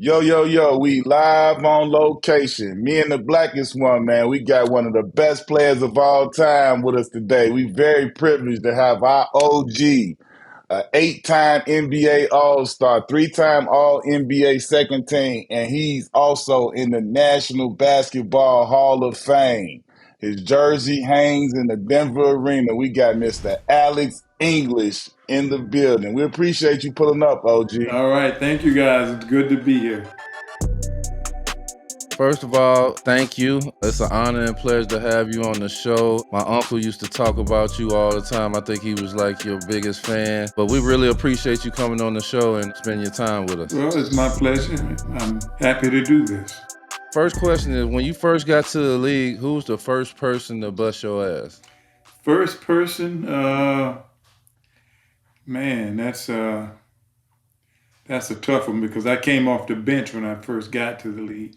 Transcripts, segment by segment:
Yo, yo, yo, we live on location. Me and the blackest one, man. We got one of the best players of all time with us today. We very privileged to have our OG, an eight-time NBA All-Star, three-time All-NBA second team, and he's also in the National Basketball Hall of Fame. His jersey hangs in the Denver Arena. We got Mr. Alex English in the building. We appreciate you pulling up, OG. All right, thank you guys. It's good to be here. First of all, thank you. It's an honor and pleasure to have you on the show. My uncle used to talk about you all the time. I think he was like your biggest fan. But we really appreciate you coming on the show and spending your time with us. Well, it's my pleasure. I'm happy to do this. First question is, when you first got to the league, who was the first person to bust your ass? First person, man, that's a tough one because I came off the bench when I first got to the league.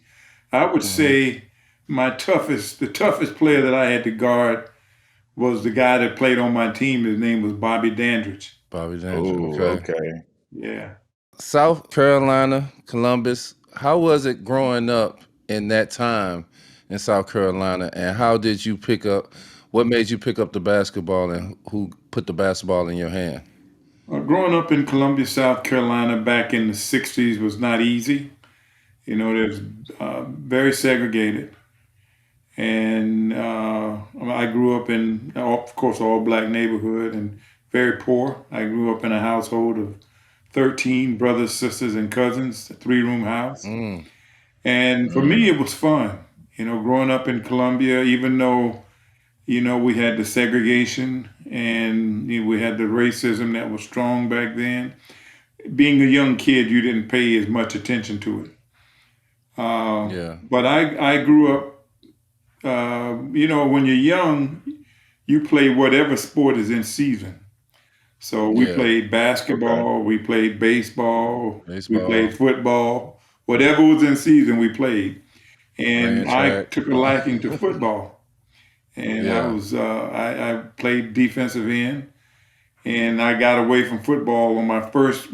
I would say the toughest player that I had to guard was the guy that played on my team. His name was Bobby Dandridge. Bobby James. Oh, Okay. okay. Yeah. South Carolina, Columbus. How was it growing up in that time in South Carolina? And how did you pick up, what made you pick up the basketball and who put the basketball in your hand? Growing up in Columbia, South Carolina back in the 60s was not easy. There's very segregated. And I grew up in, of course, all black neighborhood and very poor. I grew up in a household of 13 brothers, sisters, and cousins, a three-room house. Mm. And for me, it was fun, growing up in Columbia, even though, we had the segregation and we had the racism that was strong back then. Being a young kid, you didn't pay as much attention to it. Yeah. But I grew up, when you're young, you play whatever sport is in season. So we Yeah. played basketball, we played baseball, we Baseball, played football, whatever was in season, we played. ran And I track. took a liking to football, and Yeah. I played defensive end, and I got away from football on my first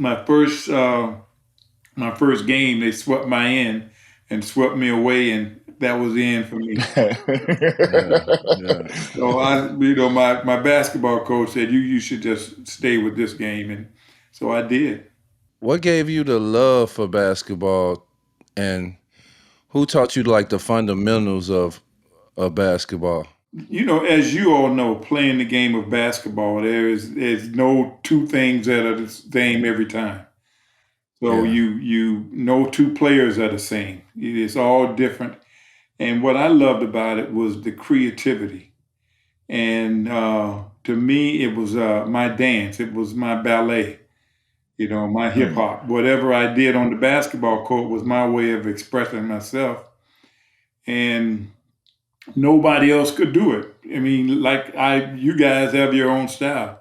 game. They swept my end and swept me away, and that was the end for me. Yeah. Yeah. So my basketball coach said you should just stay with this game, and so I did. What gave you the love for basketball and who taught you like the fundamentals of basketball? As you all know, playing the game of basketball, there's no two things that are the same every time. So Yeah. no two players are the same. It's all different. And what I loved about it was the creativity. And to me, it was my dance. It was my ballet. My hip Mm. hop. Whatever I did on the basketball court was my way of expressing myself. And nobody else could do it. I mean, you guys have your own style.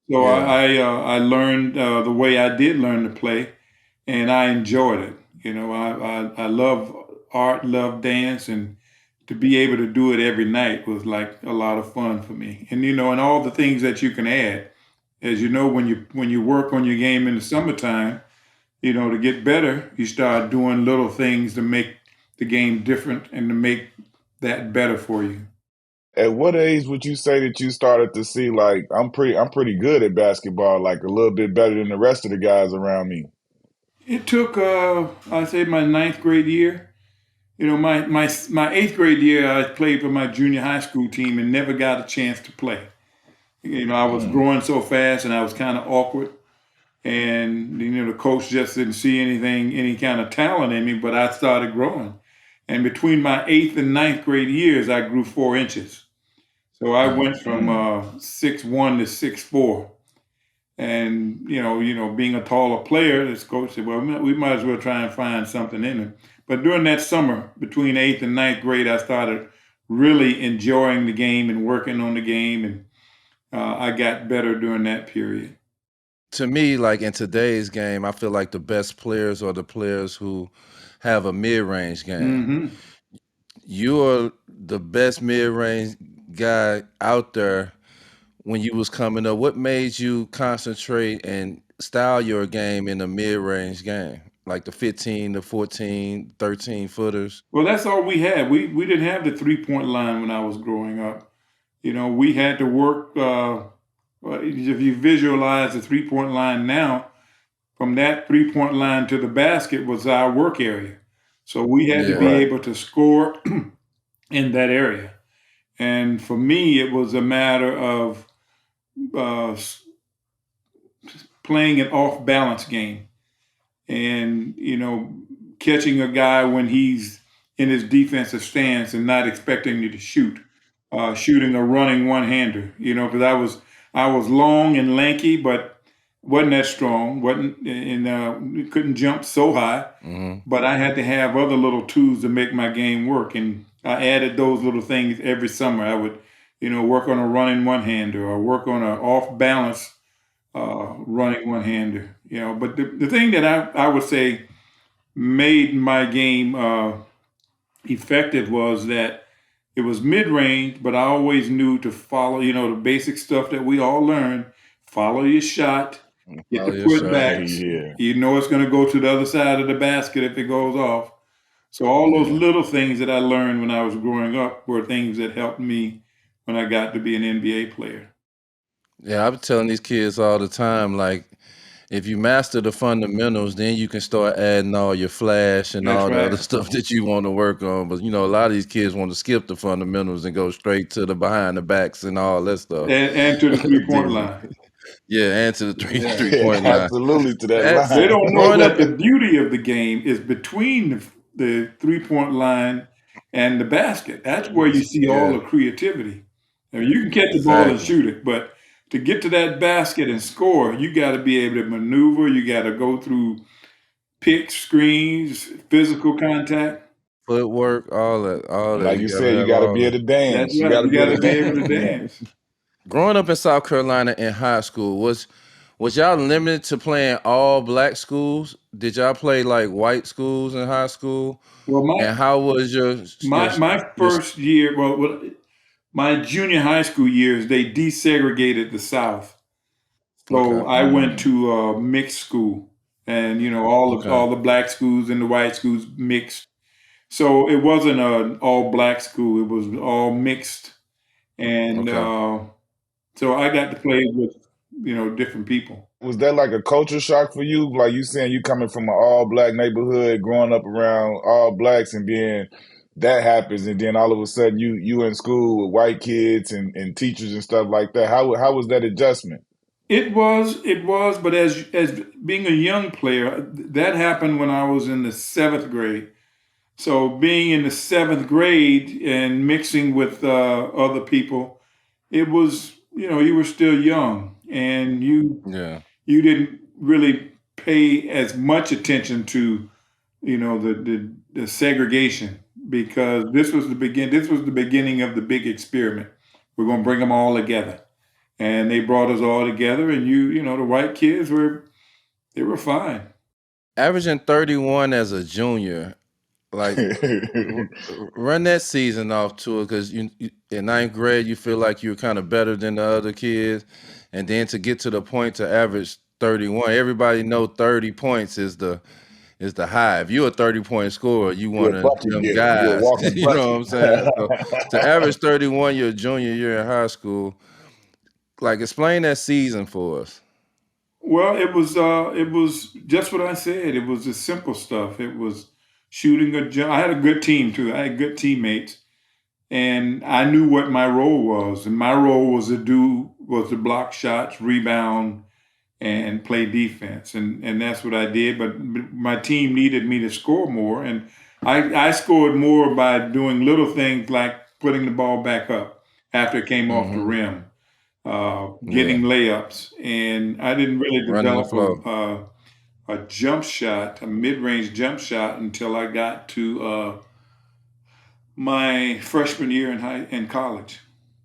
So Yeah. I learned the way I did learn to play, and I enjoyed it. I love art, love dance, and to be able to do it every night was like a lot of fun for me. And all the things that you can add, as you know, when you work on your game in the summertime, to get better, you start doing little things to make the game different and to make that better for you. At what age would you say that you started to see like I'm pretty good at basketball, like a little bit better than the rest of the guys around me? It took, I'd say, my ninth grade year. My eighth grade year, I played for my junior high school team and never got a chance to play. I was Mm. growing so fast and I was kind of awkward. And, the coach just didn't see any kind of talent in me, but I started growing. And between my eighth and ninth grade years, I grew 4 inches. So I Mm. went from Mm. 6'1" to 6'4". And being a taller player, this coach said, "Well, we might as well try and find something in him." But during that summer, between eighth and ninth grade, I started really enjoying the game and working on the game, and I got better during that period. To me, like in today's game, I feel like the best players are the players who have a mid-range game. Hmm. You're the best mid-range guy out there when you was coming up. What made you concentrate and style your game in a mid-range game? like the 15, the 14, 13 footers? Well, that's all we had. We didn't have the 3-point line when I was growing up. We had to work. Well, if you visualize the 3-point line now, from that 3-point line to the basket was our work area. So we had to Yeah. be Right. able to score in that area. And for me, it was a matter of uh, playing an off balance game and, catching a guy when he's in his defensive stance and not expecting you to shoot, shooting a running one hander, because I was long and lanky, but wasn't that strong, wasn't, and couldn't jump so high. Hmm. But I had to have other little tools to make my game work, and I added those little things every summer. I would, work on a running one hander or work on an off balance running one hander. But the thing that I would say made my game effective was that it was mid range, but I always knew to follow, the basic stuff that we all learn. Follow your shot, get Follow the your shot. putbacks. Yeah. You know it's going to go to the other side of the basket if it goes off. So all those Yeah. little things that I learned when I was growing up were things that helped me when I got to be an NBA player. Yeah, I've been telling these kids all the time, like, if you master the fundamentals, then you can start adding all your flash and That's all the other right. stuff that you want to work on. But a lot of these kids want to skip the fundamentals and go straight to the behind the backs and all that stuff. And to the 3-point line. Yeah, and to the three Yeah. three point line. Absolutely to that That's They line. don't know growing up. that the beauty of the game is between the 3-point line and the basket. That's where you see all Yeah, the creativity. I mean, you can catch the ball and exactly. shoot it, but to get to that basket and score, you got to be able to maneuver. You got to go through pick screens, physical contact. Footwork, all And that. like You you gotta said, you have got to all be that. able to That's dance. You right. got to You be got able to to be able to dance. dance. Growing up in South Carolina in high school, was y'all limited to playing all black schools? Did y'all play like white schools in high school? Well, And how was your my your first year, my junior high school years, they desegregated the South. So okay, I went Mm. to a mixed school, and all okay, the black schools and the white schools mixed. So it wasn't an all black school; it was all mixed, and okay. so I got to play with different people. Was that like a culture shock for you? Like you saying you coming from an all black neighborhood, growing up around all blacks, and then that happens, and then all of a sudden you in school with white kids and teachers and stuff like that. How was that adjustment? It was, but as being a young player, that happened when I was in the seventh grade. So being in the seventh grade and mixing with other people, it was you were still young and Yeah. you didn't really pay as much attention to the segregation because this was the beginning of the big experiment. We're going to bring them all together, and they brought us all together, and the white kids were fine. Averaging 31 as a junior, like r- run that season off to it because in ninth grade you feel like you're kind of better than the other kids, and then to get to the point to average 31, everybody know 30 points is the high. If you're a 30-point scorer, you You're one a of bucket them getter. You're a guys. walking You know what I'm saying? So to bucket. average 31 your junior year in high school, like explain that season for us. Well, it was just what I said. It was the simple stuff. It was shooting a jump. I had a good team too. I had good teammates, and I knew what my role was. And my role was to block shots, rebound, and play defense. And that's what I did. But my team needed me to score more, and I scored more by doing little things like putting the ball back up after it came off the Hmm. rim, Yeah, getting layups, and I didn't really running the develop floor. a jump shot, a mid-range jump shot, until I got to my freshman year in college.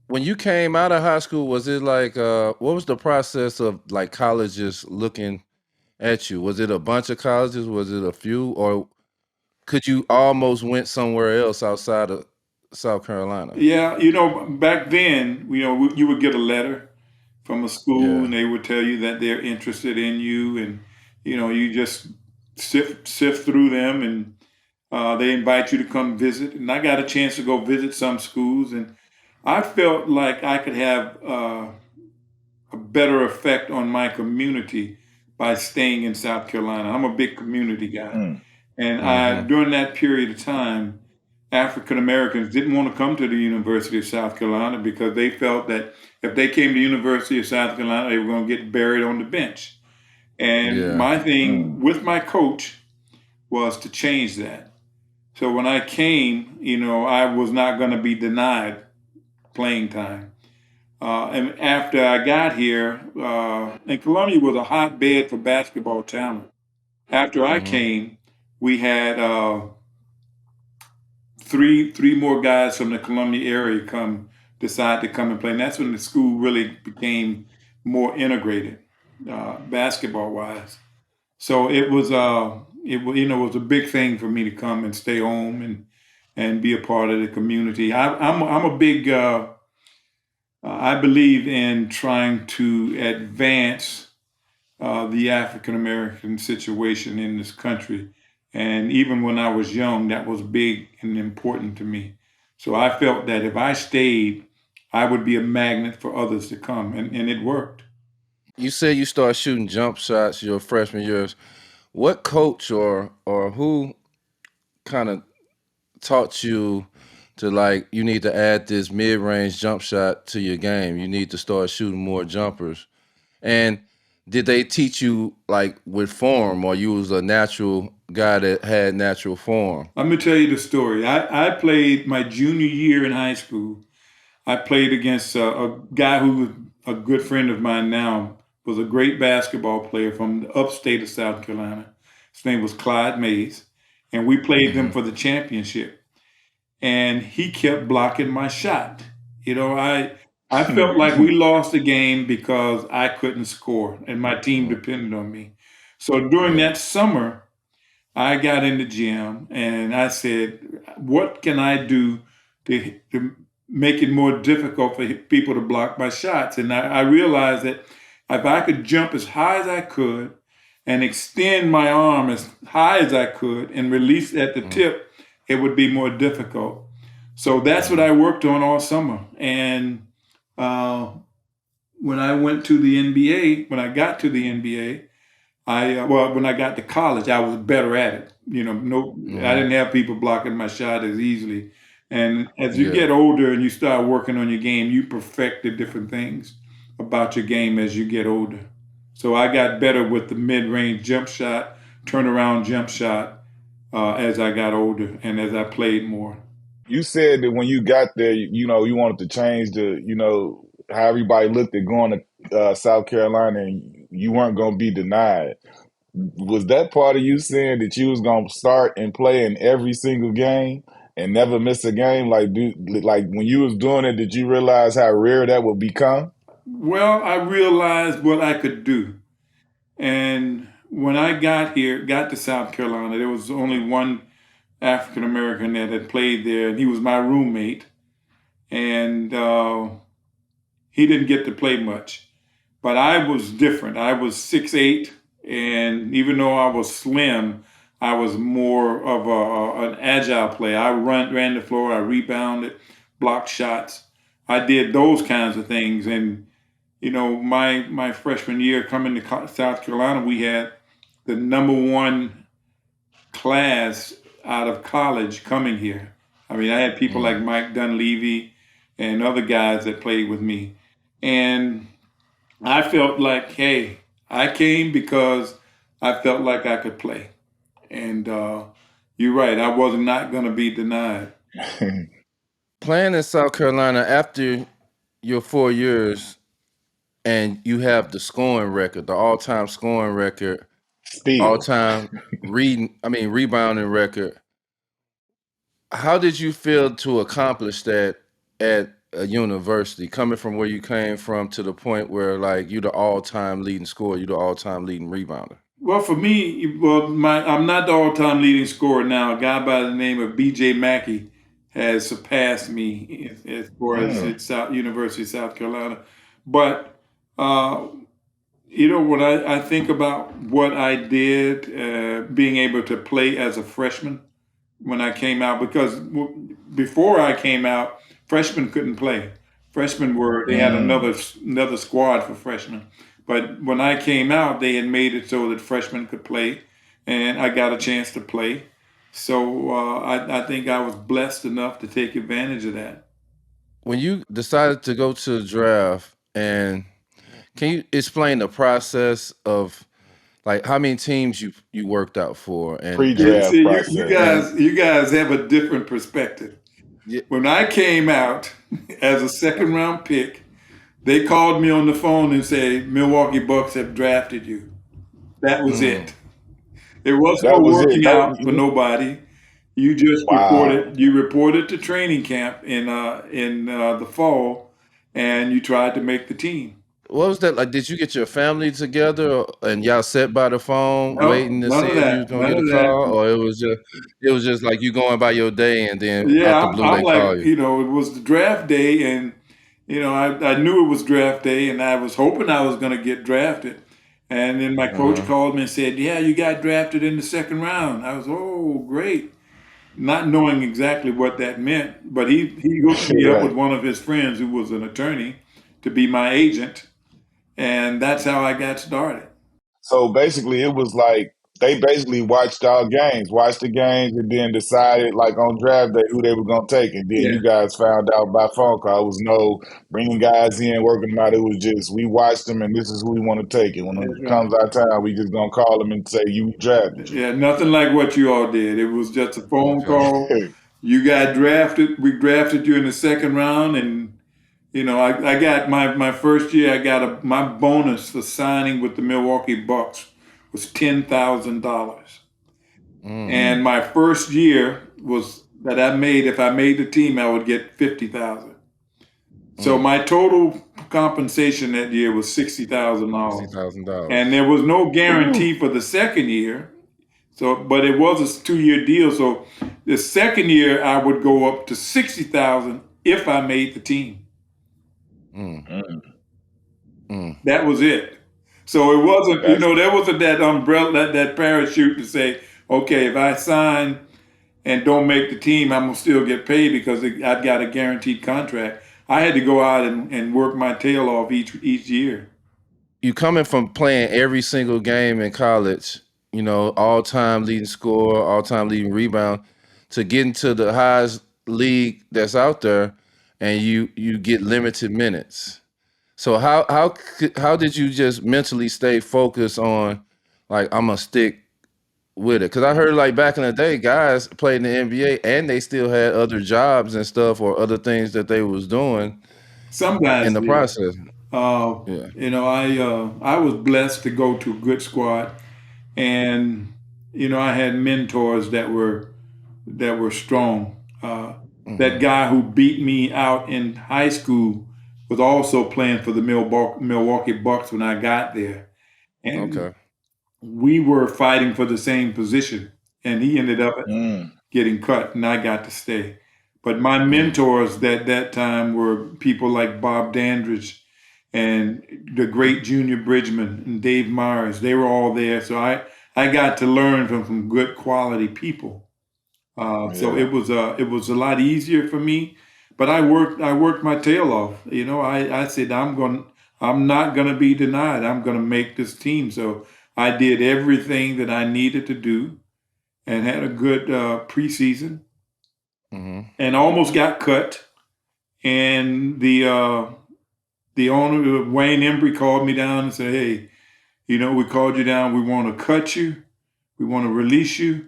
When you came out of high school, was it like what was the process of like colleges looking at you? Was it a bunch of colleges? Was it a few? Or could you almost went somewhere else outside of South Carolina? Yeah, back then, you would get a letter from a school, Yeah. and they would tell you that they're interested in you, and you just sift through them, and they invite you to come visit. And I got a chance to go visit some schools, and I felt like I could have a better effect on my community by staying in South Carolina. I'm a big community guy. Mm. And Mm-hmm. during that period of time, African Americans didn't want to come to the University of South Carolina because they felt that if they came to the University of South Carolina, they were going to get buried on the bench. And Yeah. my thing Mm. with my coach was to change that. So when I came, I was not going to be denied playing time. And after I got here, and Columbia was a hotbed for basketball talent. After I Mm-hmm. came, we had three more guys from the Columbia area decide to come and play, and that's when the school really became more integrated, basketball wise. So it was a big thing for me to come and stay home and be a part of the community. I'm a big I believe in trying to advance the African American situation in this country. And even when I was young, that was big and important to me. So I felt that if I stayed, I would be a magnet for others to come, and it worked. You said you started shooting jump shots your freshman years. What coach or who kind of taught you to, like, you need to add this mid-range jump shot to your game? You need to start shooting more jumpers. And did they teach you like with form, or you was a natural guy that had natural form? Let me tell you the story. I played my junior year in high school. I played against a guy who was a good friend of mine now, was a great basketball player from the upstate of South Carolina. His name was Clyde Mays, and we played them Mm-hmm. for the championship. And he kept blocking my shot. I felt like we lost the game because I couldn't score and my team depended on me. So during Yeah. that summer, I got in the gym and I said, what can I do to make it more difficult for people to block my shots? And I realized that if I could jump as high as I could and extend my arm as high as I could and release at the Mm-hmm. tip, it would be more difficult. So that's what I worked on all summer. And uh, when I went to the NBA, when I got to the NBA, when I got to college, I was better at it. No, I Mm-hmm. didn't have people blocking my shot as easily. And as you Yeah. get older and you start working on your game, you perfect the different things about your game as you get older. So I got better with the mid-range jump shot, turnaround jump shot as I got older and as I played more. You said that when you got there, you wanted to change how everybody looked at going to South Carolina, and you weren't going to be denied. Was that part of you saying that you was going to start and play in every single game and never miss a game? Like when you was doing it, did you realize how rare that would become? Well, I realized what I could do. And when I got to South Carolina, there was only one African American that had played there, and he was my roommate. And he didn't get to play much. But I was different. I was 6'8", and even though I was slim, I was more of an agile player. I ran the floor, I rebounded, blocked shots. I did those kinds of things. And my freshman year coming to South Carolina, we had the number one class out of college coming here. I mean, I had people like Mm. Mike Dunleavy and other guys that played with me. And I felt like, hey, I came because I felt like I could play. And you're right, I was not going to be denied. Playing in South Carolina after your 4 years, and you have the scoring record, the all-time scoring record, Still. all-time rebounding record. How did you feel to accomplish that at a university, coming from where you came from to the point where, like, you the all-time leading scorer, you the all-time leading rebounder? Well, for me, I'm not the all-time leading scorer now. A guy by the name of B.J. Mackey has surpassed me as far as Mm. at University of South Carolina. But uh, When I think about what I did, being able to play as a freshman when I came out, because before I came out, freshmen couldn't play. Freshmen they had Mm. another squad for freshmen. But when I came out, they had made it so that freshmen could play, and I got a chance to play. So I think I was blessed enough to take advantage of that. When you decided to go to the draft, and can you explain the process of like how many teams you worked out for, See, Pre-draft you process. and guys, you guys have a different perspective. yeah, When I came out as a second round pick, they called me on the phone and said, Milwaukee Bucks have drafted you. That was mm, it. There was no That was it. working out for nobody. You just Wow. reported to training camp in the fall, and you tried to make the team. what was that like? Did you get your family together and y'all sat by the phone No, waiting to none see of if you was that. gonna None get a of call, that. or it was just like you going by your day and then Yeah, out the blue I'm they call like, you? it was the draft day, and I knew it was draft day, and I was hoping I was going to get drafted. And then my coach Uh-huh. called me and said, "Yeah, you got drafted in the second round." I was, "Oh, great," not knowing exactly what that meant. But he hooked me up with Right. one of his friends who was an attorney to be my agent, and that's how I got started. So basically, it was like they basically watched our games, watched the games, and then decided, like on draft day, who they were gonna take. And then Yeah, you guys found out by phone call. It was no bringing guys in, working them out. It was just we watched them, and this is who we want to take. And when that's it right. comes our time, we just gonna call them and say, "You drafted you." Yeah, nothing like what you all did. It was just a phone Okay. call. You got drafted. We drafted you in the second round, and I got my first year. I got my bonus for signing with the Milwaukee Bucks was $10,000, Mm, and my first year was that I made. If I made the team, I would get 50,000. So mm. my total compensation that year was $60,000, and $60,000. there was no Woo. guarantee for the second year. So, but it was a 2-year deal. So, the second year I would go up to 60,000 if I made the team. Mm, Mm. mm. That was it. So it wasn't, That's there wasn't that umbrella, that parachute to say, okay, if I sign and don't make the team, I'm gonna still get paid because I've got a guaranteed contract. I had to go out and work my tail off each year. You coming from playing every single game in college, all time leading scorer, all time leading rebound, to getting to the highest league that's out there, and you get limited minutes. So how did you just mentally stay focused on like I'm gonna stick with it? Because I heard like back in the day, guys played in the NBA and they still had other jobs and stuff or other things that they was doing Some in guys the did. process. Yeah. I was blessed to go to a good squad, and I had mentors that were strong. That Hmm. guy who beat me out in high school was also playing for the Milwaukee Bucks when I got there, and Okay. we were fighting for the same position, and he ended up mm. getting cut, and I got to stay. But my Mm. mentors that time were people like Bob Dandridge and the great Junior Bridgman and Dave Myers. They were all there, so I got to learn from some good quality people. So Yeah. it was a lot easier for me, but I worked my tail off. I said I'm not gonna be denied. I'm gonna make this team. So I did everything that I needed to do and had a good preseason Hmm. and almost got cut. And the owner Wayne Embry called me down and said, "Hey, we called you down. We want to cut you. We want to release you,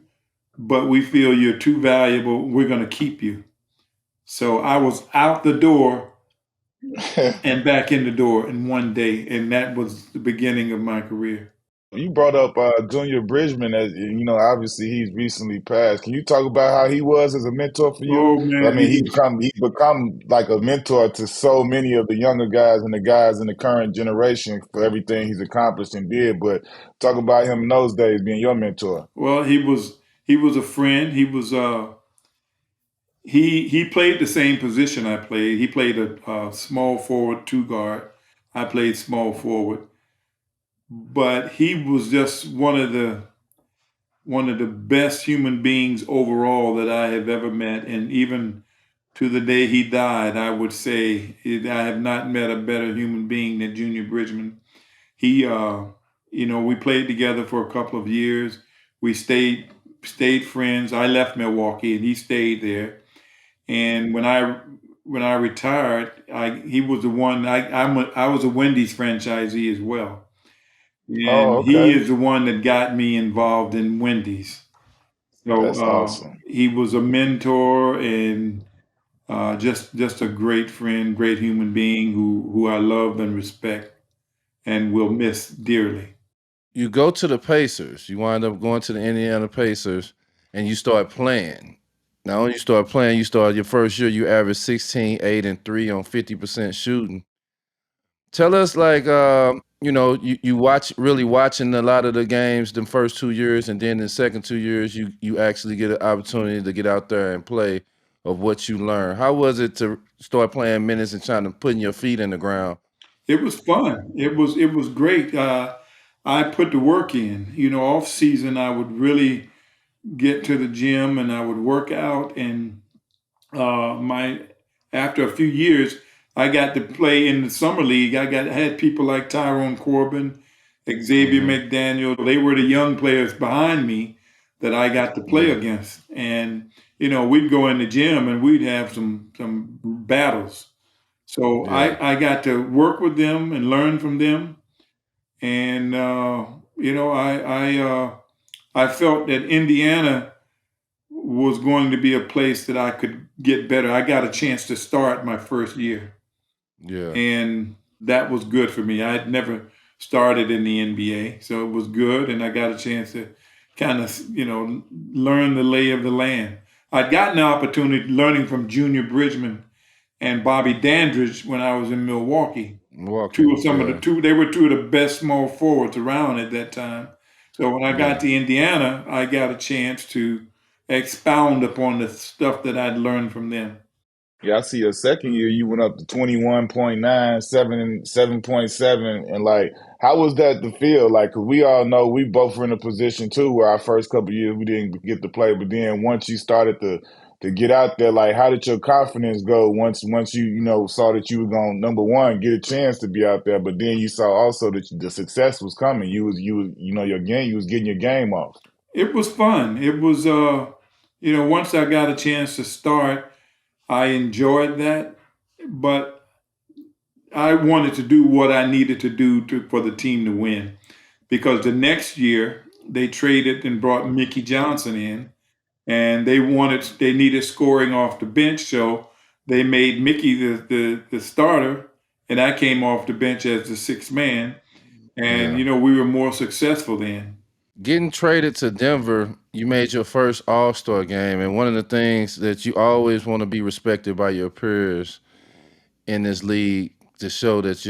but we feel you're too valuable. We're going to keep you." So I was out the door and back in the door in one day, and that was the beginning of my career. You brought up Junior Bridgman, as obviously he's recently passed. Can you talk about how he was as a mentor for you? Oh I man, he mean, was. he's become like a mentor to so many of the younger guys and the guys in the current generation for everything he's accomplished and did. But talk about him in those days being your mentor. Well, he was a friend. He played the same position I played. He played a small forward, two guard. I played small forward. but he was just one of the best human beings overall that I have ever met. And even to the day he died, I would say I have not met a better human being than Junior Bridgman. He, we played together for a couple of years. We stayed friends. I left Milwaukee and he stayed there. And when I retired, he was the one. I was a Wendy's franchisee as well, Oh, and he okay. is the one that got me involved in Wendy's. So That's awesome. he was a mentor and just a great friend, great human being who I love and respect and will miss dearly. You go to the Pacers. You wind up going to the Indiana Pacers, and you start playing. Now, when you start playing, you start your first year. You average 16, 8, and 3 on 50% shooting. Tell us, like, you really watching a lot of the games the first 2 years, and then the second 2 years, you actually get an opportunity to get out there and play of what you learn. How was it to start playing minutes and trying to putting your feet in the ground? It was fun. It was great. I put the work in. Off season, I would really get to the gym and I would work out. And my after a few years, I got to play in the summer league. I had people like Tyrone Corbin, Xavier Hmm. McDaniel. They were the young players behind me that I got to play Yeah, against. And we'd go in the gym and we'd have some battles. So yeah, I got to work with them and learn from them. And I felt that Indiana was going to be a place that I could get better. I got a chance to start my first year, yeah. and that was good for me. I had never started in the NBA, so it was good, and I got a chance to kind of learn the lay of the land. I'd gotten the opportunity learning from Junior Bridgman and Bobby Dandridge when I was in Milwaukee. Milwaukee, yeah, They were two of the best small forwards around at that time. So when I got yeah. to Indiana, I got a chance to expound upon the stuff that I'd learned from them. Yeah, I see your second year you went up to 21.9, 7.7, and like how was that to feel? Like, 'cause we all know we both were in a position too where our first couple of years we didn't get to play, but then once you started to get out there, like how did your confidence go once you saw that you were going number one get a chance to be out there, but then you saw also that the success was coming. You was your game, you was getting your game off. It was fun. It was, once I got a chance to start, I enjoyed that, but I wanted to do what I needed to do for the team to win. Because the next year they traded and brought Mickey Johnson in, and they needed scoring off the bench, so they made Mickey the starter, and I came off the bench as the sixth man, and Yeah. we were more successful then. Getting traded to Denver, you made your first All-Star game, and one of the things that you always want to be respected by your peers in this league to show that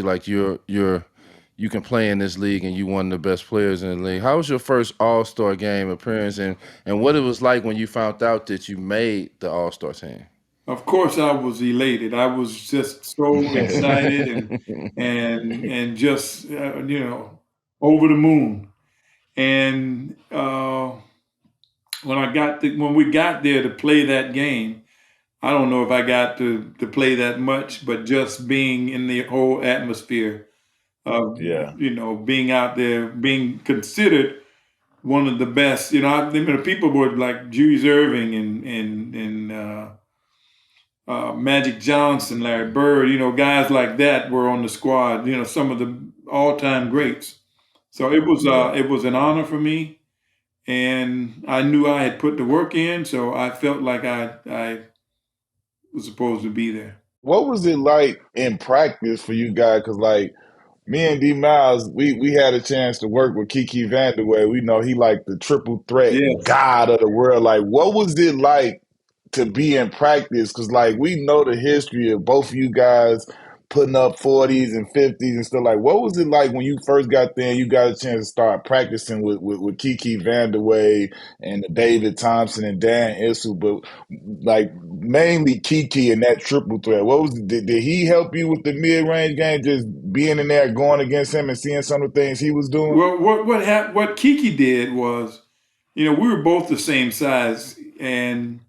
you can play in this league and you one of the best players in the league. How was your first All-Star game appearance, and what it was like when you found out that you made the All-Star team? Of course, I was elated. I was just so excited and just over the moon. And when we got there to play that game, I don't know if I got to play that much, but just being in the whole atmosphere of Yeah. being out there, being considered one of the best. People were like Julius Irving and Magic Johnson, Larry Bird. Guys like that were on the squad. Some of the all-time greats. So Yeah. it was an honor for me, and I knew I had put the work in, so I felt like I was supposed to be there. What was it like in practice for you guys? Because like me and D Miles, we had a chance to work with Kiki Vandeweghe. We know he like the triple threat Yes. god of the world. Like, what was it like to be in practice? Because like we know the history of both of you guys. putting up 40s and 50s and stuff. Like, what was it like when you first got there and you got a chance to start practicing with Kiki Vandeweghe and David Thompson and Dan Issel, but like mainly Kiki and that triple threat? What was did he help you with the mid range game? Just being in there, going against him, and seeing some of the things he was doing. Well, what Kiki did was, we were both the same size, and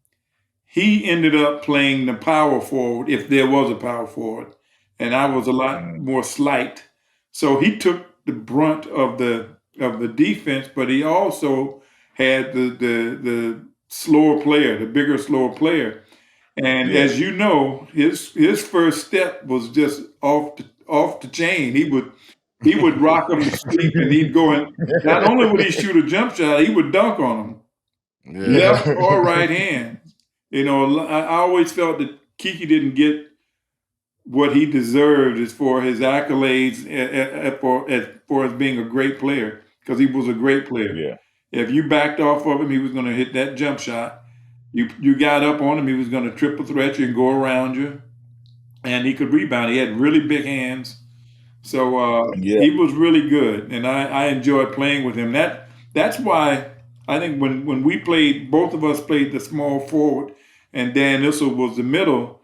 he ended up playing the power forward if there was a power forward, and I was a lot more slight. So he took the brunt of the defense, but he also had the slower player, the bigger, slower player. And Yeah. as you know, his first step was just off the chain. He would rock him to sleep, and he'd go and not only would he shoot a jump shot, he would dunk on him, Yeah. left or right hand. I always felt that Kiki didn't get what he deserved as for his accolades for as being a great player, because he was a great player. Yeah. If you backed off of him, he was going to hit that jump shot. You got up on him, he was going to triple threat you and go around you, and he could rebound. He had really big hands, so Yeah. he was really good, and I enjoyed playing with him. That's why I think when we played, both of us played the small forward, and Dan Issel was the middle.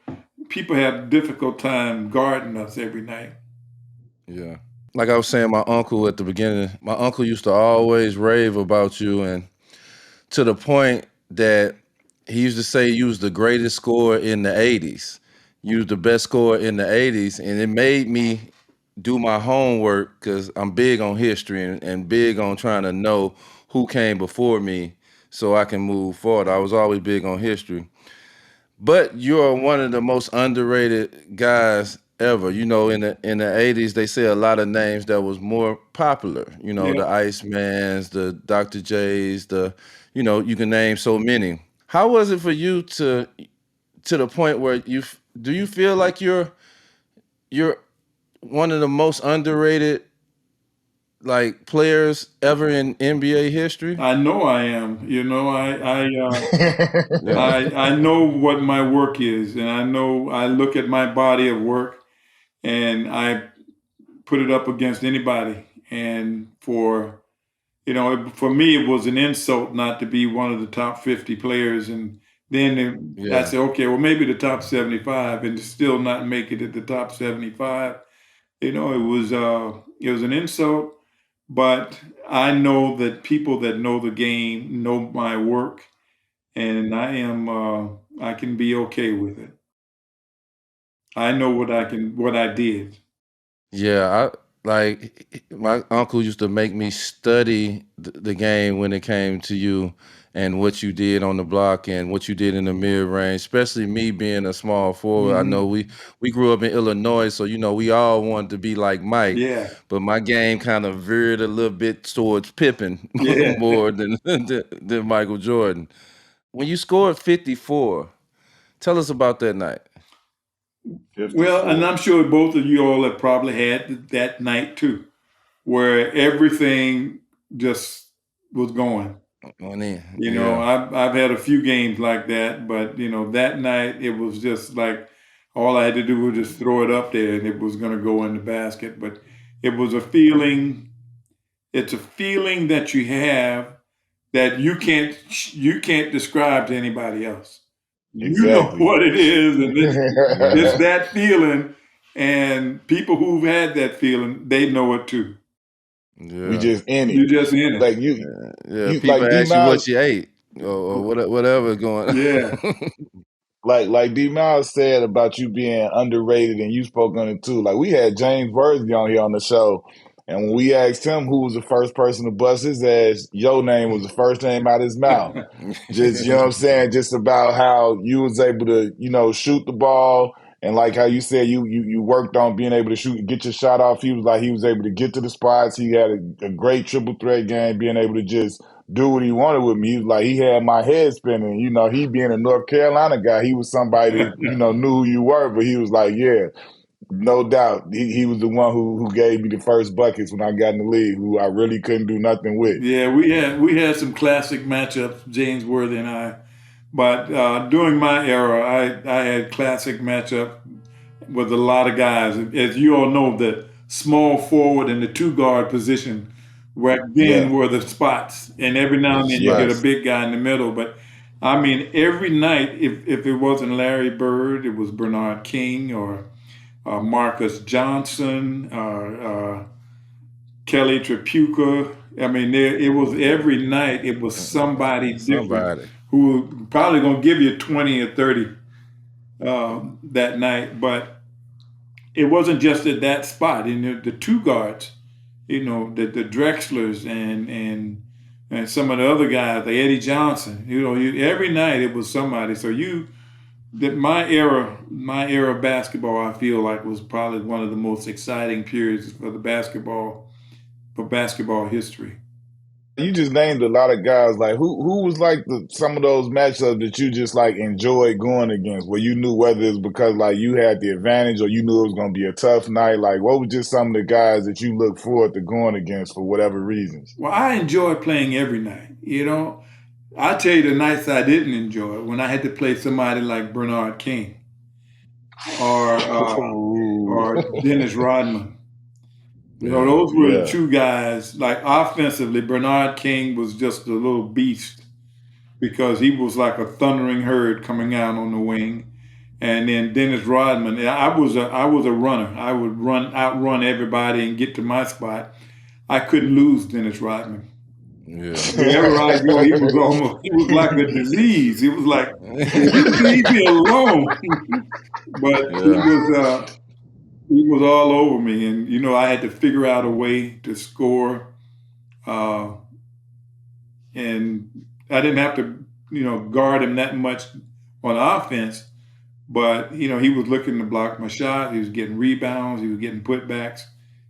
People have a difficult time guarding us every night. Yeah. Like I was saying, my uncle at the beginning, my uncle used to always rave about you, and to the point that he used to say you was the greatest scorer in the 80s. You was the best scorer in the 80s, and it made me do my homework because I'm big on history and big on trying to know who came before me so I can move forward. I was always big on history. But you're one of the most underrated guys ever. In the 80s, they say a lot of names that was more popular. The Yeah. Icemans, the Dr. J's, you can name so many. How was it for you to the point where do you feel like you're one of the most underrated like players ever in NBA history? I know I am. Yeah. I know what my work is, and I look at my body of work, and I put it up against anybody. And for me, it was an insult not to be one of the top 50 players. And then I Yeah. said, okay, well, maybe the top 75, and still not make it at the top 75. It was an insult, but I know that people that know the game know my work, and I can be okay with it. I know what I did. Yeah, my uncle used to make me study the game when it came to you and what you did on the block and what you did in the mid range, especially me being a small forward. I know Mhm. we grew up in Illinois, so we all wanted to be like Mike, Yeah, but my game kind of veered a little bit towards Pippen yeah. more than Michael Jordan. When you scored 54, tell us about that night. Well, and 54. I'm sure both of you all have probably had that night too, where everything just was going. On in, yeah. I've had a few games like that, but that night it was just like all I had to do was just throw it up there and it was going to go in the basket. But it was a feeling. It's a feeling that you have that you can't describe to anybody else. You know Exactly. what it is, and it's that feeling. And people who've had that feeling, they know it too. We Yeah. just in it. You just in it. Like you, Yeah, you people like D ask you what Miles. you ate or whatever going. Yeah, Like D Miles said about you being underrated, and you spoke on it too. Like we had James Worthy on here on the show, and when we asked him who was the first person to bust his ass, your name was the first name out of his mouth. Just you know what I'm saying, just about how you was able to shoot the ball, and like how you said you worked on being able to shoot and get your shot off. He was able to get to the spots. He had a great triple threat game, being able to just do what he wanted with me. He was like, he had my head spinning. He being a North Carolina guy, he was somebody that knew who you were, but he was like, yeah, no doubt, he was the one who gave me the first buckets when I got in the league, who I really couldn't do nothing with. yeah. We had some classic matchups, James Worthy and I. But during my era, I had classic matchup with a lot of guys. As you all know, the small forward and the two guard position back then Yeah. were the spots, and every now The and then you get a spots. big guy in the middle. But I mean, every night, if it wasn't Larry Bird, it was Bernard King or Marcus Johnson, Kelly Tripucka. I mean, it was every night. It was somebody different Somebody. who probably gonna give you 20 or 30 that night. But it wasn't just at that spot. And the two guards, the Drexlers and some of the other guys, like Eddie Johnson. Every night it was somebody. So that my era of basketball, I feel like was probably one of the most exciting periods for basketball history. You just named a lot of guys. Like who was like some of those matchups that you just like enjoyed going against, where you knew whether it's because like you had the advantage or you knew it was going to be a tough night. Like what was just some of the guys that you look forward to going against for whatever reasons? Well, I enjoy playing every night. I tell you the nights I didn't enjoy when I had to play somebody like Bernard King or Ooh. or Dennis Rodman. Yeah. Those were the Yeah. two guys. Like offensively, Bernard King was just a little beast because he was like a thundering herd coming out on the wing. And then Dennis Rodman, I was a runner. I would outrun everybody and get to my spot. I couldn't lose Dennis Rodman. Yeah. Wherever I go, he was like a disease. It was like, if you leave me alone. But Yeah. he was all over me, and I had to figure out a way to score, uh, and I didn't have to guard him that much on offense. But he was looking to block my shot. He was getting rebounds. He was getting putbacks.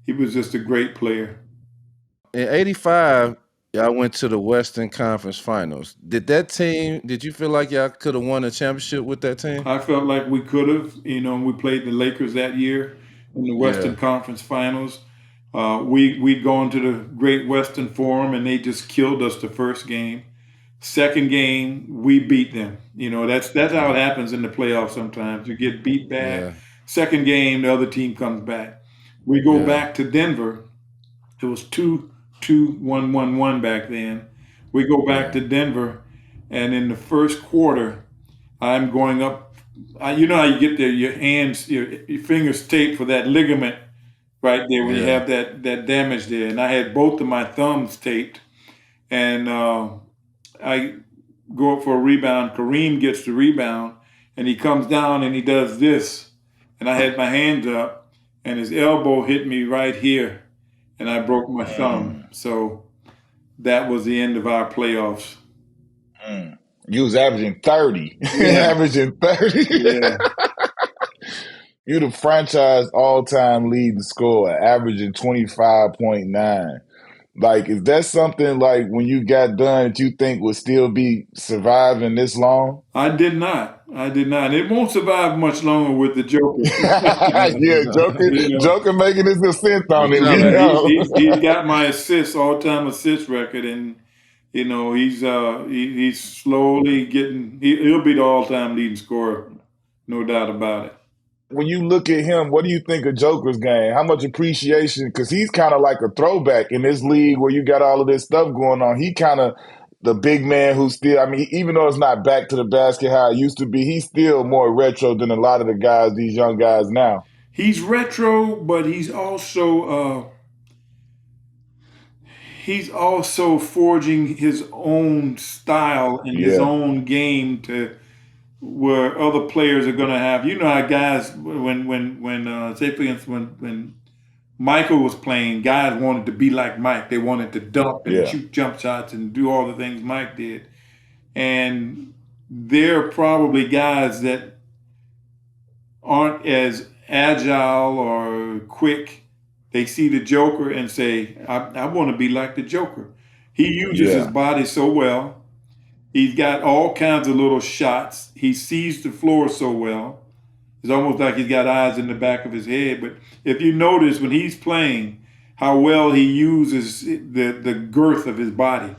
He was just a great player. In '85, y'all went to the Western Conference Finals. Did you feel like y'all could have won a championship with that team? I felt like we could have. We played the Lakers that year in the Yeah. Western Conference Finals. We'd gone to the Great Western Forum, and they just killed us the first game. Second game, we beat them. That's how it happens in the playoffs sometimes. You get beat bad. Yeah. Second game, the other team comes back. We go Yeah. back to Denver. It was 2-2-1-1-1 back then. We go back Yeah. to Denver, and in the first quarter, I'm going up. You know how you get there, your hands, your fingers taped for that ligament right there when you Yeah. have that damage there. And I had both of my thumbs taped, and I go up for a rebound. Kareem gets the rebound, and he comes down and he does this, and I had my hands up, and his elbow hit me right here, and I broke my thumb. So that was the end of our playoffs. You was averaging 30. Yeah, Averaging 30. yeah. You the franchise all-time leading scorer, averaging 25.9. Like, is that something like when you got done that you think would still be surviving this long? I did not. I did not. It won't survive much longer with the Joker. Yeah, Joker, You know, Joker making his ascent I'm on it. We telling yeah, you. know. he's got my all-time assist record, and he's slowly getting. He'll be the all-time leading scorer, no doubt about it. When you look at him, what do you think of Joker's game? How much appreciation? Because he's kind of like a throwback in this league where you got all of this stuff going on. He kind of the big man who still, I mean, even though it's not back to the basket how it used to be, he's still more retro than a lot of the guys, these young guys now. He's retro, but he's also forging his own style and his Yeah, own game to where other players are going to have. You know how guys when say for instance when Michael was playing, guys wanted to be like Mike. They wanted to dunk and yeah, shoot jump shots and do all the things Mike did. And there are probably guys that aren't as agile or quick. They see the Joker and say, I want to be like the Joker. He uses his yeah. body so well. He's got all kinds of little shots. He sees the floor so well. It's almost like he's got eyes in the back of his head. But if you notice when he's playing, how well he uses the girth of his body.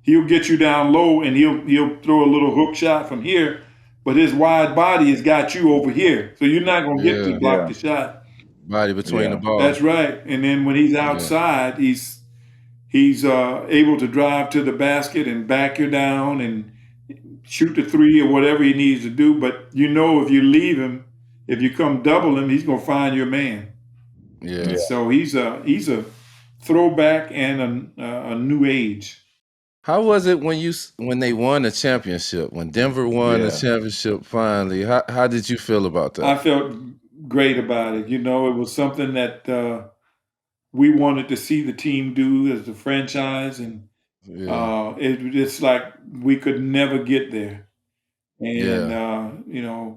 He'll get you down low and he'll throw a little hook shot from here, but his wide body has got you over here, so you're not gonna get to Yeah. block Yeah, the shot. Body between the yeah, ball. That's right. And then when he's Yeah. outside, he's able to drive to the basket and back you down and shoot the three or whatever he needs to do. But you know, if you leave him, if you come double him, he's gonna find your man. And Yeah. yeah, so he's a throwback and a new age. How was it when when they won the championship? When Denver won the yeah. championship finally? How did you feel about I that? felt great about it. You know, it was something that we wanted to see the team do as a franchise, and Yeah. it's like we could never get there. And Yeah.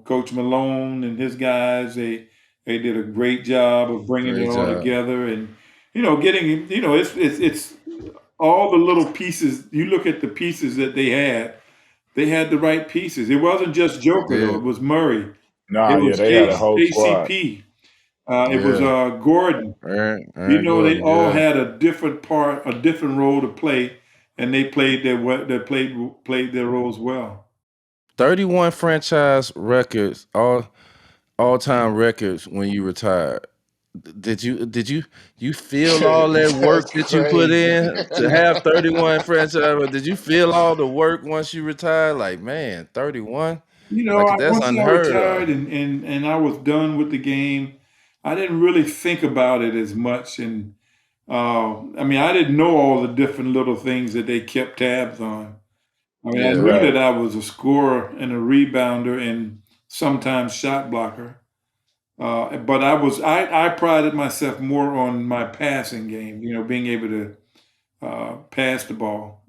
Coach Malone and his guys, they did a great job of bringing it Great all job. together, and getting it's all the little pieces. You look at the pieces that they had the right pieces. It wasn't just They Joker though. It did. was Murray. Nah, It yeah, was they had a whole squad. KCP. It was Yeah. Gordon. Aaron They Gordon. all Yeah. had a different part, a different role to play, and they played their roles well. 31 franchise records, all time records when you retired. Did you feel all that work That's that you put crazy. in to have 31 franchise? Did you feel all the work once you retired? Like, man, 31? Like that's Once I unheard retired of. and I was done with the game, I didn't really think about it as much. And I mean, I didn't know all the different little things that they kept tabs on. I mean, I Yeah. knew Right. that I was a scorer and a rebounder and sometimes shot blocker. But I prided myself more on my passing game, being able to pass the ball.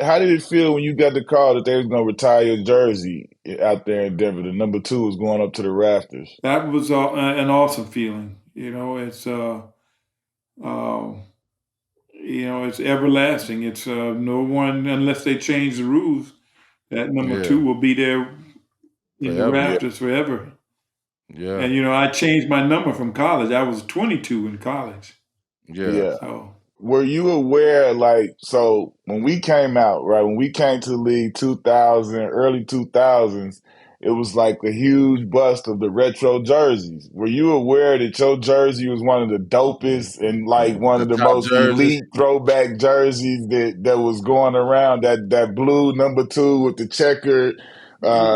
How did it feel when you got the call that they was gonna retire your jersey out there in Denver? The number two was going up to the rafters. That was an awesome feeling. Uh, it's everlasting. It's no one, unless they change the rules, that number Yeah. two will be there in the Forever. Yeah, rafters forever. Yeah. And I changed my number from college. I was 22 in college. Yeah. yeah. So Were you aware, like, so when we came out, right, when we came to the league 2000, early 2000s, it was like a huge bust of the retro jerseys. Were you aware that your jersey was one of the dopest and like one The of the top most jerseys. elite throwback jerseys that was going around? That blue number two with the checkered,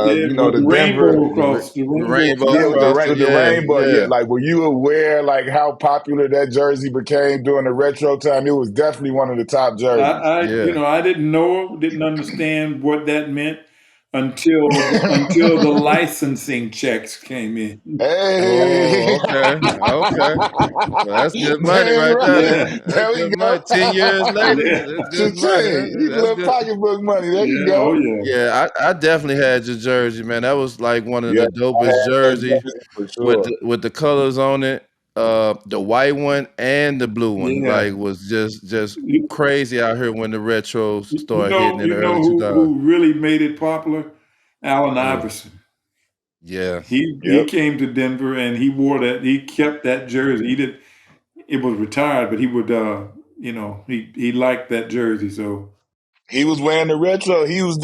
yeah, with the Denver. the The rainbow rainbow Yeah, with across. across the yeah, rainbow. Yeah, yeah. like were you aware like how popular that jersey became during the retro time? It was definitely one of the top jerseys. Yeah. I didn't know, didn't understand what that meant until the licensing checks came in. Oh, Hey, okay. Okay. Well, that's good money dang right there. right. Yeah, Then. That's There we good money. go. 10 years later, yeah, that's good money. Cha-ching. You That's little good. pocketbook money. There you yeah. Oh go. yeah, Yeah, I definitely had your jersey, man. That was like one of Yeah, the I dopest had that jersey jersey for with sure. with the colors on it. The white one and the blue one, yeah. like was just You, crazy out here when the retros you started hitting know, in the you know early 2000s. who really made it popular? Allen Who? Iverson. Yeah, He Yep. came to Denver and he wore that. He kept that jersey. He did. It was retired, but he would. He liked that jersey. So He was wearing the retro. He was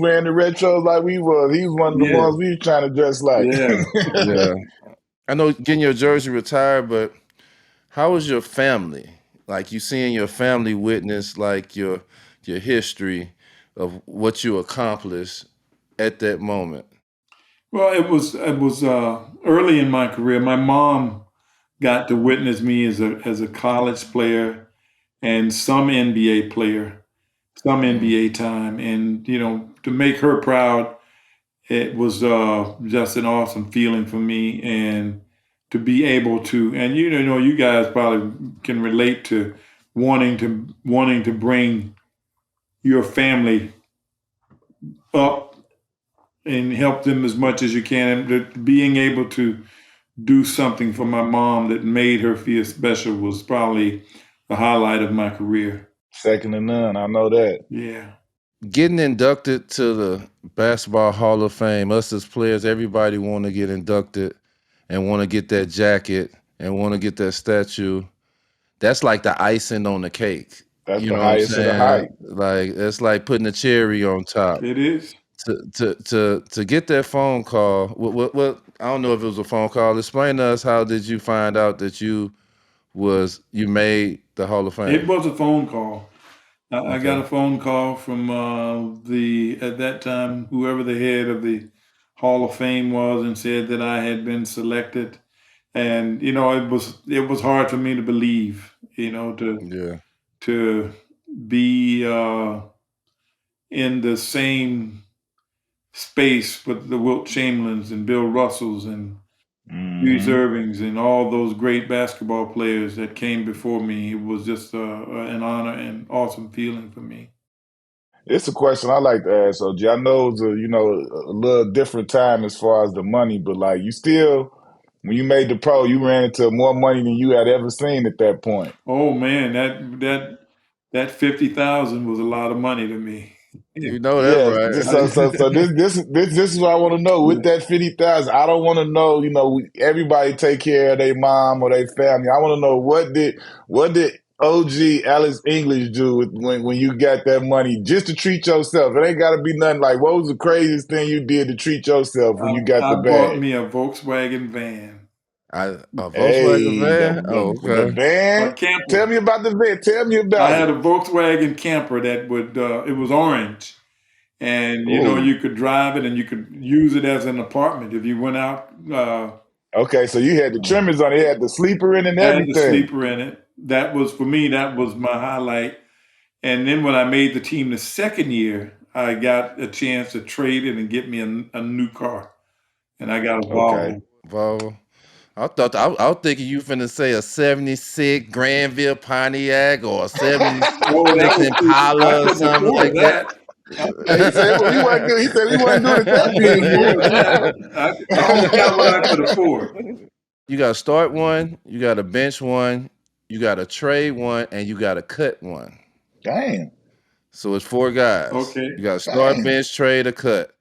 wearing the retros like we was. He was one of the yeah, ones we was trying to dress like. yeah. yeah. I know getting your jersey retired, but how was your family? Like you seeing your family witness like your history of what you accomplished at that moment. Well, it was early in my career. My mom got to witness me as a college player and some NBA player, some Mm. NBA time, and to make her proud, it was just an awesome feeling for me, and to be able to, and you guys probably can relate to wanting to bring your family up and help them as much as you can, and being able to do something for my mom that made her feel special was probably the highlight of my career. Second to none. I know that. Yeah, Getting inducted to the Basketball Hall of Fame, us as players, everybody want to get inducted and want to get that jacket and want to get that statue. That's like the icing on the cake. That's You the know what I'm highest of the saying? hype. Like it's like putting a cherry on top. it is. to get that phone call. What I don't know if it was a phone call. Explain to us, how did you find out that you made the Hall of It Fame? was a phone call. I got Okay. a phone call from at that time, whoever the head of the Hall of Fame was, and said that I had been selected. And it was hard for me to believe, Yeah. to be in the same space with the Wilt Chamberlains and Bill Russells and Hughes Hmm. Irvings and all those great basketball players that came before me. It was just an honor and awesome feeling for me. It's a question I like to ask, OG. I know it's a little different time as far as the money, but like you still, when you made the pro, you ran into more money than you had ever seen at that point. Oh man, that 50,000 was a lot of money to me. You know that's Yeah, right. this is what I want to know. With that 50,000, I don't want to know. Everybody take care of their mom or their family. I want to know what did OG Alex English do when you got that money just to treat yourself. It ain't got to be nothing like what was the craziest thing you did to treat yourself when you got I the bought bag. me a Volkswagen van, A Volkswagen Hey, the van? Oh, the, the okay. a van. Tell camper. me about the van. Tell me I about had it. a Volkswagen camper that it was orange, and Oh, you could drive it and you could use it as an apartment if you went out. okay. So you had the trimmers on it. You had the sleeper in and Had the everything. sleeper in it. That was for me. That was my highlight. And then when I made the team the second year, I got a chance to trade it and get me a new car, and I got a Okay. Volvo. Volvo. I was thinking you finna say a '76 Granville Pontiac or a Oh, that '76 was I Impala or couldn't something afford like that. that. I He said he wasn't good. He said he wasn't doing it that couldn't big afford that. yet. I only got what I could afford. You got to start one, you got to bench one, you got to trade one, and you got to cut one. Damn. So it's four guys. Okay. You got to start, Damn. bench, trade, or cut.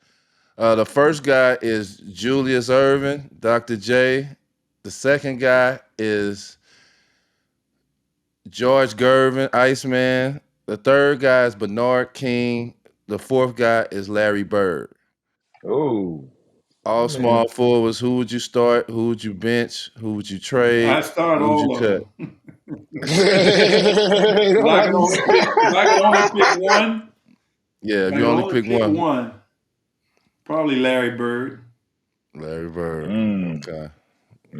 The first guy is Julius Irvin, Dr. J. The second guy is George Gervin, Iceman. The third guy is Bernard King. The fourth guy is Larry Bird. Oh, I All mean, small forwards. Who would you start? Who would you bench? Who would you trade? I start Who would you all of cut? them. nobody If I could only pick one, Yeah, if if I you could only only pick pick one, one, probably Larry Bird. Larry Bird. Mm, Okay.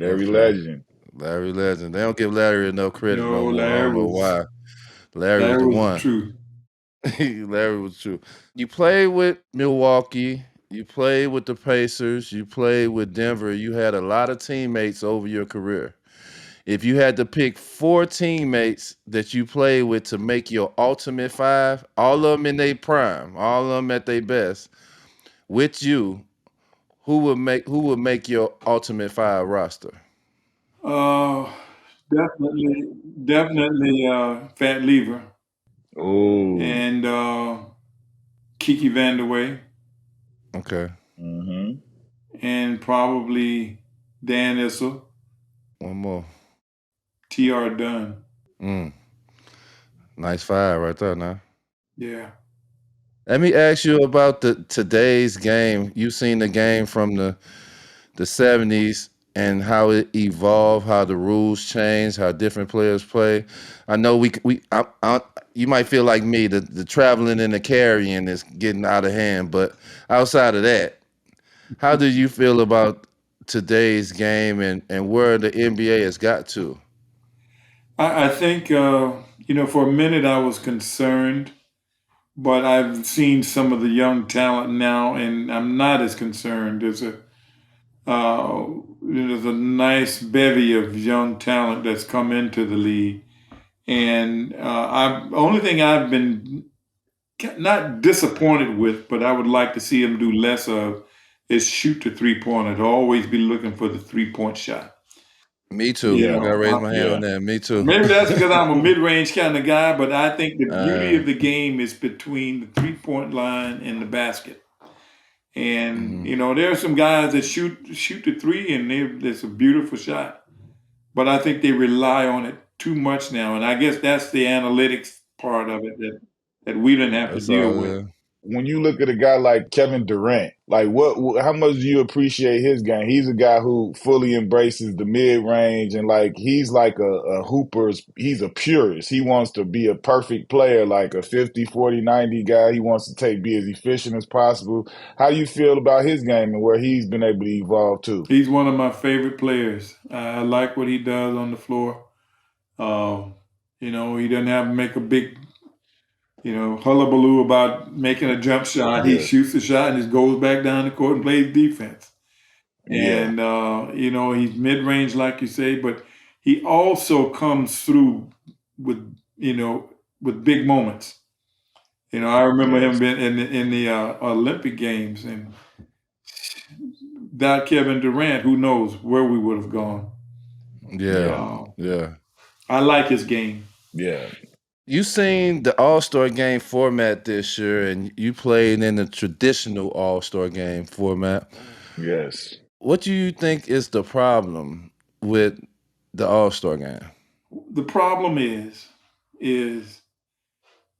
every Okay. legend. Larry Legend. They don't give Larry enough credit no No, more. I don't know why. Larry was Larry the was the one. truth. Larry was true. You played with Milwaukee. You played with the Pacers. You played with Denver. You had a lot of teammates over your career. If you had to pick four teammates that you played with to make your ultimate five, all of them in their prime, all of them at their best, with you, who would make your ultimate five roster? Uh, definitely, Fat Lever Oh. and Kiki Vandeweghe Okay. Mm-hmm. and probably Dan Issel, One more. T.R. Dunn. Mm, nice five right there now. Yeah. Let me ask you about the today's game. You seen the game from the '70s and how it evolved, how the rules changed, how different players play. I know you might feel like me, the traveling and the carrying is getting out of hand, but outside of that, how do you feel about today's game and where the NBA has got to? I think, for a minute I was concerned, but I've seen some of the young talent now, and I'm not as concerned. Uh, there's a nice bevy of young talent that's come into the league, and only thing I've been not disappointed with, but I would like to see them do less of, is shoot the 3-pointer. To always be looking for the 3-point shot. Me too. You I Yeah. gotta know, raise my hand on Yeah. that. Me too. maybe that's because I'm a mid-range kind of guy, but I think the beauty uh, of the game is between the 3-point line and the basket. And mhm. there are some guys that shoot the three, and it's a beautiful shot. But I think they rely on it too much now, and I guess that's the analytics part of it that we didn't have to That's deal all. with. Yeah. when you look at a guy like Kevin Durant, like how much do you appreciate his game? He's a guy who fully embraces the mid range and like he's like a hooper's, he's a purist. He wants to be a perfect player, like a 50, 40, 90 guy. He wants to be as efficient as possible. How you feel about his game and where he's been able to evolve to? He's one of my favorite players. I like what he does on the floor. Um, he doesn't have to make a big, hullabaloo about making a jump shot. He Yeah, shoots the shot and just goes back down the court and plays defense. yeah, And he's mid-range, like you say, but he also comes through with with big moments. I remember him yes, being in the Olympic Games, and without Kevin Durant, who knows where we would have gone. Yeah, yeah, Uh, yeah. I like his game. yeah, You seen the All-Star game format this year, and you played in the traditional All-Star game format. yes. What do you think is the problem with the All-Star game? The problem is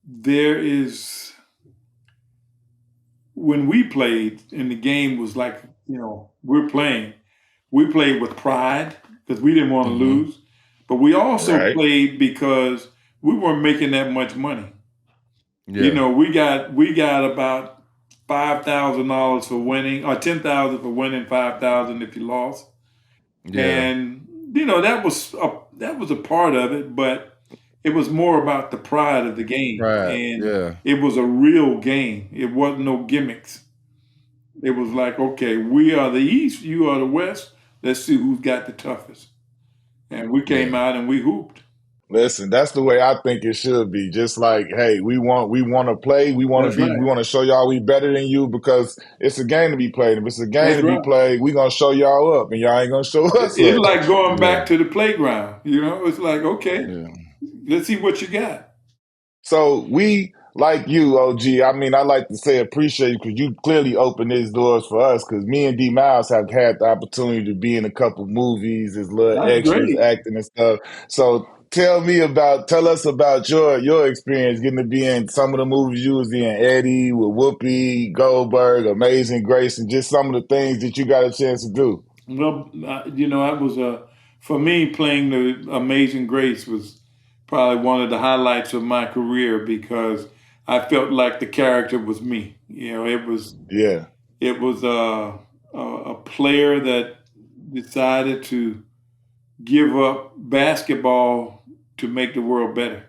there is when we played and the game was like, we're playing, we played with pride because we didn't want to Hmm. lose, but we also Right. played because we weren't making that much money. Yeah, We got about $5,000 for winning, or 10,000 for winning, 5,000 if you lost, yeah. and that was a part of it, but it was more about the pride of the game, Right. and Yeah, it was a real game. It wasn't no gimmicks. It was like, okay, we are the East, you are the West. Let's see who's got the toughest. And we came yeah. out and we hooped. Listen, that's the way I think it should be. Just like, hey, we want to play, That's we right. want to show y'all we better than you because it's a game to be played. If it's a game That's to be right. played, we gonna show y'all up, and y'all ain't gonna show us It's up. like going Yeah, back to the playground. It's like, okay, yeah. let's see what you got. So we, like you, OG. I mean, I like to say appreciate you because you clearly opened these doors for us. Because me and D Miles have had the opportunity to be in a couple movies as little That's extras, great. acting and stuff. So tell us about your experience getting to be in some of the movies you was in, Eddie with Whoopi Goldberg, Amazing Grace, and just some of the things that you got a chance to do. Well, I was for me playing the Amazing Grace was probably one of the highlights of my career because I felt like the character was me. Yeah, It was a player that decided to give up basketball to make the world better.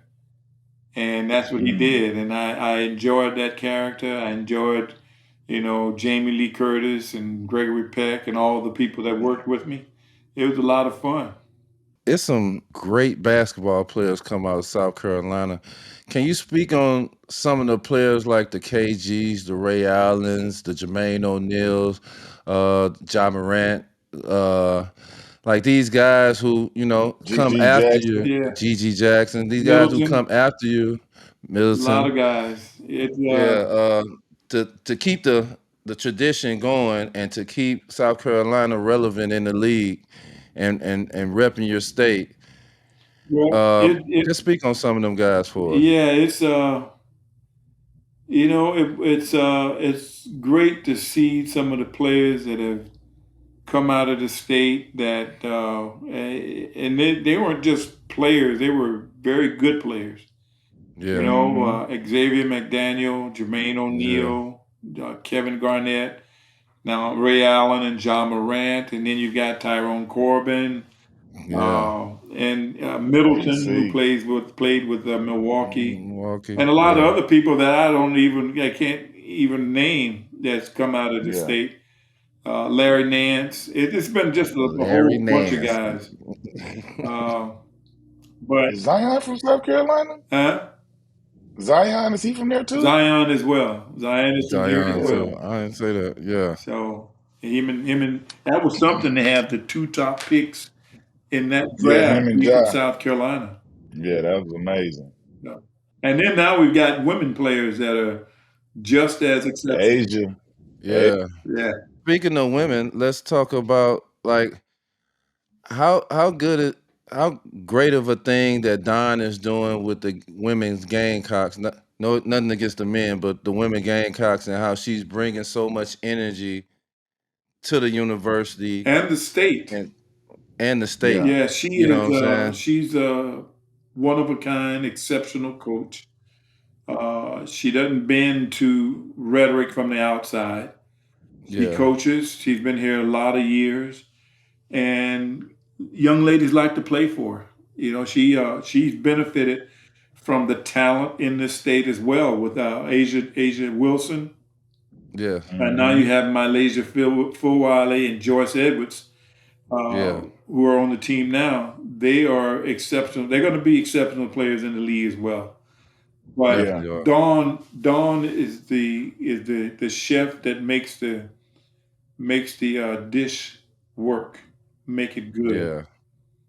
And that's what he mm, did. And I enjoyed that character. I enjoyed, Jamie Lee Curtis and Gregory Peck and all the people that worked with me. It was a lot of fun. It's some great basketball players come out of South Carolina. Can you speak on some of the players like the KGs, the Ray Allens, the Jermaine O'Neals, Ja Morant, uh, like these guys who, come GG after you, Jackson. Yeah. Gigi Jackson, these guys who Middleton, come after you, a lot Middleton. of guys. It's Yeah, to keep the tradition going and to keep South Carolina relevant in the league and repping your state. well, Just speak on some of them guys for us. yeah, it's great to see some of the players that have come out of the state that and they weren't just players, they were very good players. Yeah, Xavier McDaniel, Jermaine yeah, O'Neal, Kevin Garnett, now Ray Allen and John Morant, and then you got Tyrone Corbin, yeah. and Middleton, who PC. played with Milwaukee, Milwaukee. and a lot of Yeah, other people that I can't even name that's come out of the Yeah. state. Larry Nance. It's been just a Larry whole bunch of Nance. guys. Uh, but Is Zion from South Carolina? uh, Zion, is he from there too? Zion as well. Zion is from there as Zion Yeah. too. well. I didn't say that. Yeah, So him and that was something to have the two top picks in that Yeah, draft him and be from Ja. South Carolina. Yeah, that was amazing. So, and then now we've got women players that are just as exceptional. Asia. A- yeah. Yeah. Speaking of women, let's talk about like how good it how great of a thing that Don is doing with the women's Gamecocks. No, nothing against the men, but the women Gamecocks and how she's bringing so much energy to the university And the state. and and the Yeah. state. Yeah, she You know what is. I'm saying? She's a one of a kind, exceptional coach. She doesn't bend to rhetoric from the outside. She Yeah, coaches. She's been here a lot of years, and young ladies like to play for her. You know, she's benefited from the talent in this state as well with Asia Wilson, yeah, and now you Hmm. have Malaysia Fulwale and Joyce Edwards, yeah, who are on the team now. They are exceptional. They're going to be exceptional players in the league as well. But Yeah. definitely are. Dawn is the chef that makes the dish work, make it good. Yeah,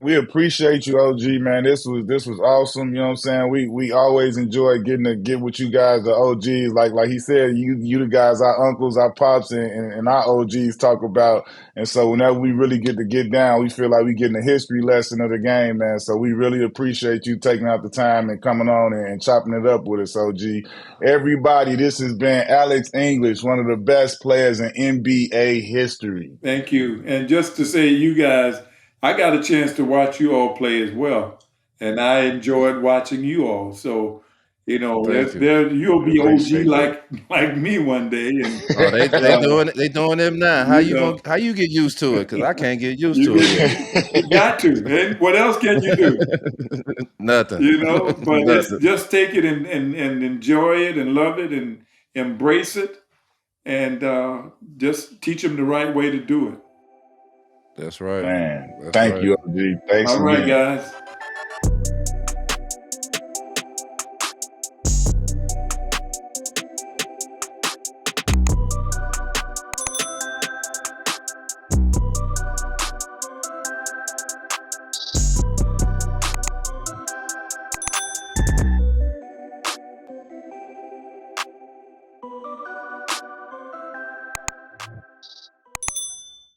We appreciate you, OG, man. This was awesome. You know what I'm saying? We always enjoy getting to get with you guys, the OGs. Like he said, you the guys, our uncles, our pops, and our OGs talk about. And so whenever we really get to get down, we feel like we getting a history lesson of the game, man. So we really appreciate you taking out the time and coming on and chopping it up with us, OG. Everybody, this has been Alex English, one of the best players in NBA history. Thank you. And just to say, you guys, I got a chance to watch you all play as well, and I enjoyed watching you all. So, thank you. you'll We be OG appreciate that. like me one day, and Oh, they uh, doing it. They doing them now. you know, How you get used to it? Because I can't get used you to it get yet. you got to. And what else can you do? Nothing. But it's Nothing. just take it and enjoy it and love it and embrace it and just teach them the right way to do it. That's right. Man, That's thank right. you, OG. Thanks All right, again. guys.